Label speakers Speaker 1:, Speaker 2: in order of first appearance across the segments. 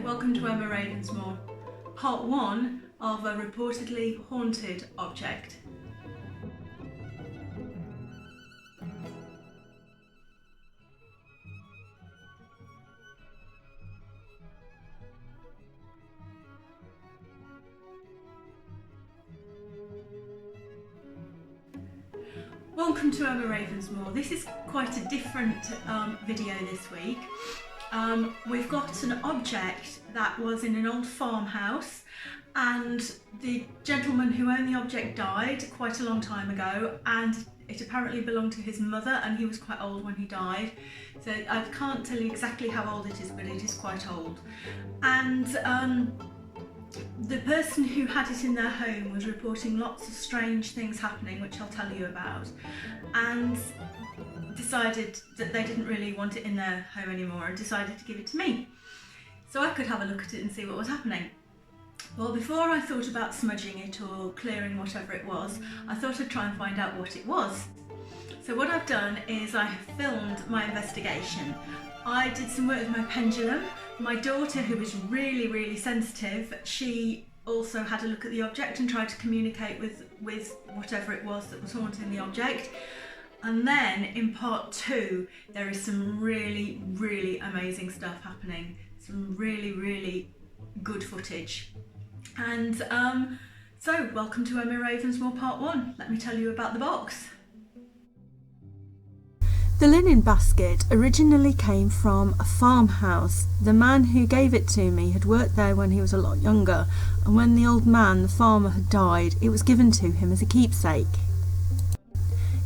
Speaker 1: welcome to Emma Ravensmoor, part 1 of a reportedly haunted object. Welcome to Emma Ravensmoor. This is quite a different video this week. We've got an object that was in an old farmhouse, and the gentleman who owned the object died quite a long time ago, and it apparently belonged to his mother, and he was quite old when he died. So I can't tell you exactly how old it is, but it is quite old. And the person who had it in their home was reporting lots of strange things happening, which I'll tell you about, and decided that they didn't really want it in their home anymore and decided to give it to me so I could have a look at it and see what was happening. Well, before I thought about smudging it or clearing whatever it was, I thought I'd try and find out what it was. So what I've done is I have filmed my investigation. I did some work with my pendulum. My daughter, who was really sensitive, she also had a look at the object and tried to communicate with whatever it was that was haunting the object. And then in part 2, there is some really amazing stuff happening. Some really good footage. And so welcome to Emma Ravensmoor part 1. Let me tell you about the box.
Speaker 2: The linen basket originally came from a farmhouse. The man who gave it to me had worked there when he was a lot younger, and when the old man, the farmer, had died, it was given to him as a keepsake.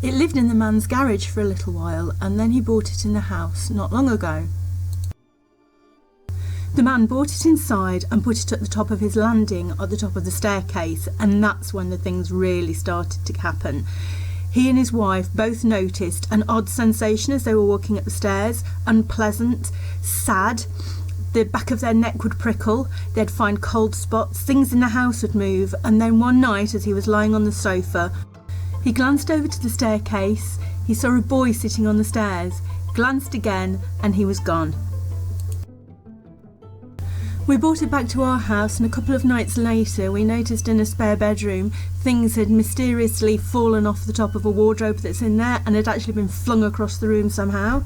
Speaker 2: It lived in the man's garage for a little while, and then he bought it in the house not long ago. The man brought it inside and put it at the top of his landing at the top of the staircase, and that's when the things really started to happen. He and his wife both noticed an odd sensation as they were walking up the stairs, unpleasant, sad. The back of their neck would prickle, they'd find cold spots, things in the house would move, and then one night as he was lying on the sofa, he glanced over to the staircase, he saw a boy sitting on the stairs, glanced again, and he was gone. We brought it back to our house, and a couple of nights later we noticed in a spare bedroom things had mysteriously fallen off the top of a wardrobe that's in there and had actually been flung across the room somehow.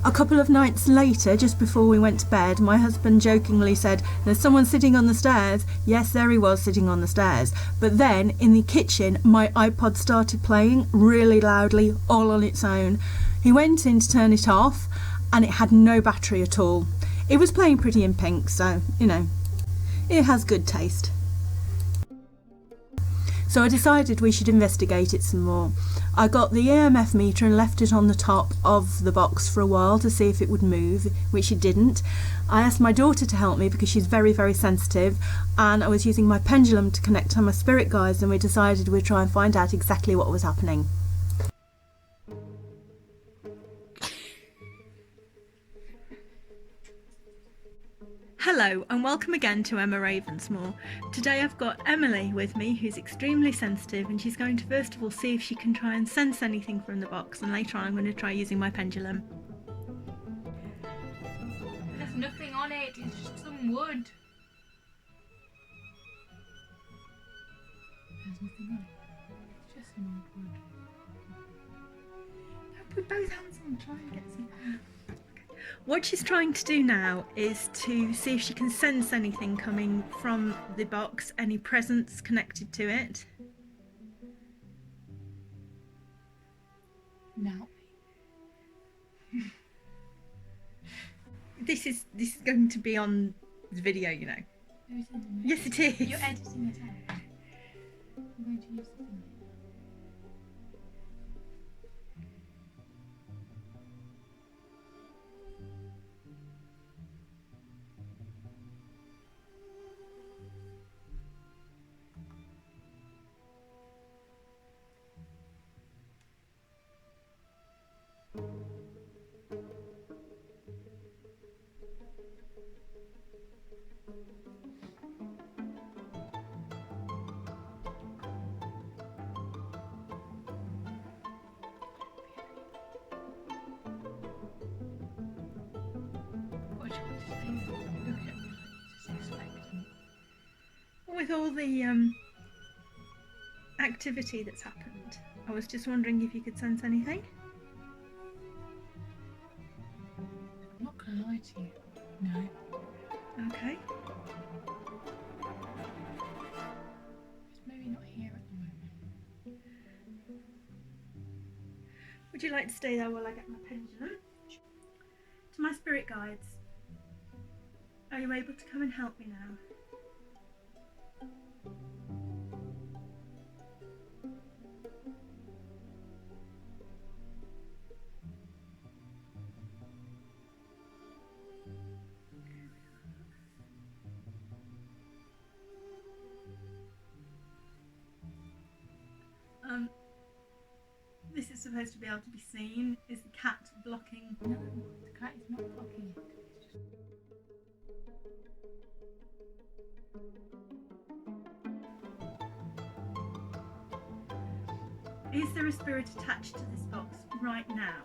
Speaker 2: A couple of nights later, just before we went to bed, my husband jokingly said, "There's someone sitting on the stairs." Yes, there he was sitting on the stairs. But then in the kitchen my iPod started playing really loudly, all on its own. He went in to turn it off and it had no battery at all. It was playing Pretty in Pink, so, you know, it has good taste. So I decided we should investigate it some more. I got the EMF meter and left it on the top of the box for a while to see if it would move, which it didn't. I asked my daughter to help me because she's very sensitive, and I was using my pendulum to connect to my spirit guides, and we decided we'd try and find out exactly what was happening.
Speaker 1: Hello and welcome again to Emma Ravensmoor. Today I've got Emily with me, who's extremely sensitive, and she's going to first of all see if she can try and sense anything from the box, and later on I'm going to try using my pendulum.
Speaker 3: There's nothing on it, it's just some wood. There's nothing on it, it's just some old wood. Now put both hands on, try and get some.
Speaker 1: What she's trying to do now is to see if she can sense anything coming from the box, any presence connected to it.
Speaker 3: Now.
Speaker 1: This is going to be on the video, you know.
Speaker 3: No, it isn't.
Speaker 1: Yes, it is.
Speaker 3: You're editing it out. I'm going to use the thing. Look at me like you're just expectant.
Speaker 1: With all the activity that's happened, I was just wondering if you could sense anything.
Speaker 3: I'm not gonna lie to you. No.
Speaker 1: Okay.
Speaker 3: It's maybe not here at the moment.
Speaker 1: Would you like to stay there while I get my pendulum? To my spirit guides, are you able to come and help me now? This is supposed to be able to be seen. Is the cat blocking?
Speaker 3: No, the cat is not blocking it. It's just...
Speaker 1: Is there a spirit attached to this box right now?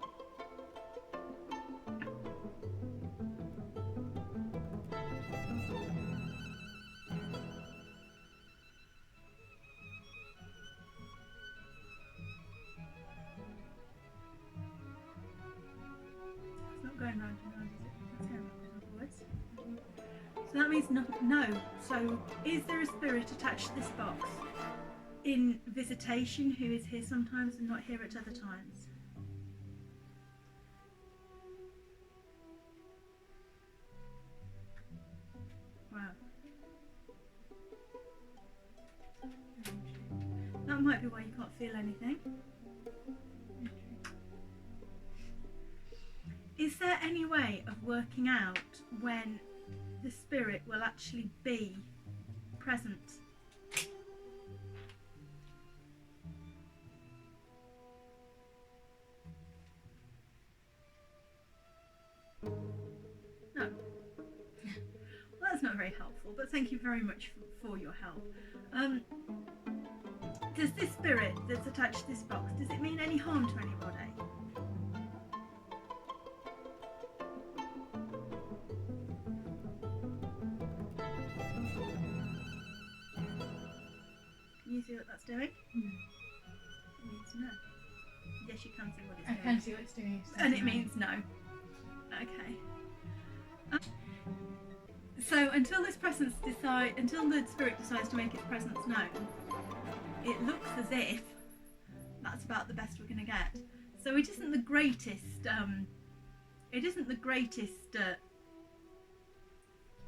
Speaker 1: It's not going round and round, is it? That's going backwards and forwards. So that means no. So is there a spirit attached to this box in visitation who is here sometimes and not here at other times? Wow. That might be why you can't feel anything. Is there any way of working out when the spirit will actually be present? No. Well, that's not very helpful, but thank you very much for your help. Does this spirit that's attached to this box, does it mean any harm to anybody? Can you see what that's doing?
Speaker 3: No.
Speaker 1: It means no. Yes, you can see what it's
Speaker 3: I
Speaker 1: doing.
Speaker 3: can see what it's doing.
Speaker 1: And it means no. Okay. So until the spirit decides to make its presence known, it looks as if that's about the best we're going to get. So it isn't the greatest.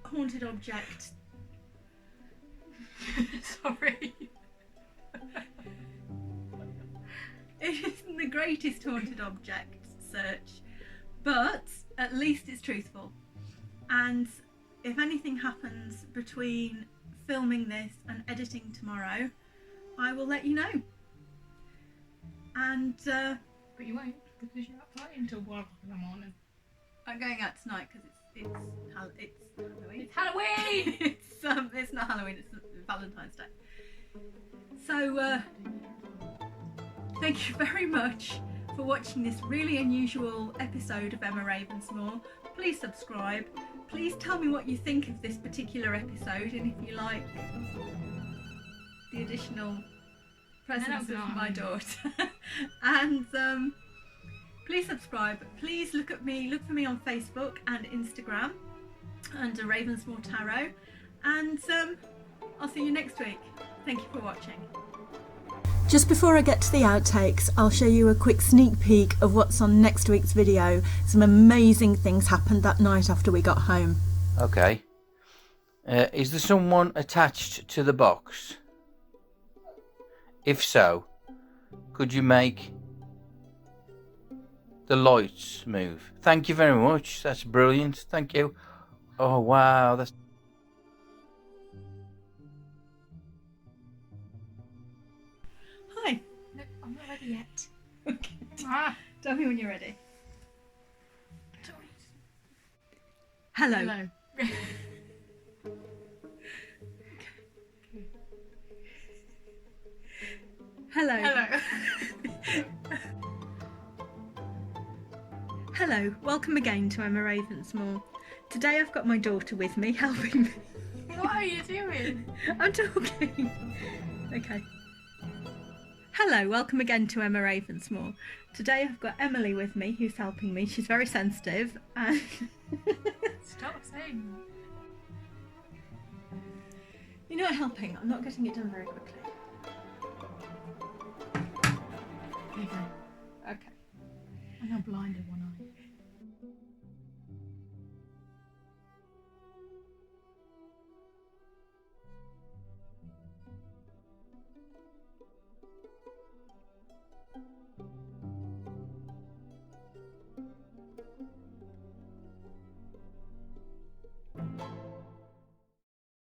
Speaker 1: Haunted object.
Speaker 3: Sorry.
Speaker 1: It isn't the greatest haunted object search, but at least it's truthful. And if anything happens between filming this and editing tomorrow, I will let you know. And
Speaker 3: But you won't, because you're up flying until 1 o'clock in the morning.
Speaker 1: I'm going out tonight because it's Halloween.
Speaker 3: It's Halloween!
Speaker 1: It's not Halloween. It's Valentine's Day. So thank you very much for watching this really unusual episode of Emma Ravensmoor. Please subscribe. Please tell me what you think of this particular episode and if you like the additional presence of my daughter. And please subscribe. Please look for me on Facebook and Instagram under Ravensmoor Tarot. And I'll see you next week. Thank you for watching.
Speaker 2: Just before I get to the outtakes, I'll show you a quick sneak peek of what's on next week's video. Some amazing things happened that night after we got home.
Speaker 4: Okay. Is there someone attached to the box? If so, could you make the lights move? Thank you very much. That's brilliant. Thank you. Oh, wow. That's...
Speaker 1: Hi.
Speaker 3: No, I'm not ready yet.
Speaker 1: Okay.
Speaker 3: Ah!
Speaker 1: Tell me when you're ready.
Speaker 3: Sorry.
Speaker 1: Hello.
Speaker 3: Hello.
Speaker 1: Hello.
Speaker 3: Hello.
Speaker 1: Hello. Welcome again to Emma Ravensmoor.
Speaker 2: Today I've got my daughter with me helping me.
Speaker 3: What are you doing?
Speaker 2: I'm talking. Okay. Hello, welcome again to Emma Ravensmoor. Today I've got Emily with me who's helping me. She's very sensitive and
Speaker 3: Stop saying
Speaker 2: you're not helping. I'm not getting it done very quickly.
Speaker 3: that. There you go.
Speaker 2: Okay.
Speaker 3: I'm now blind in one eye.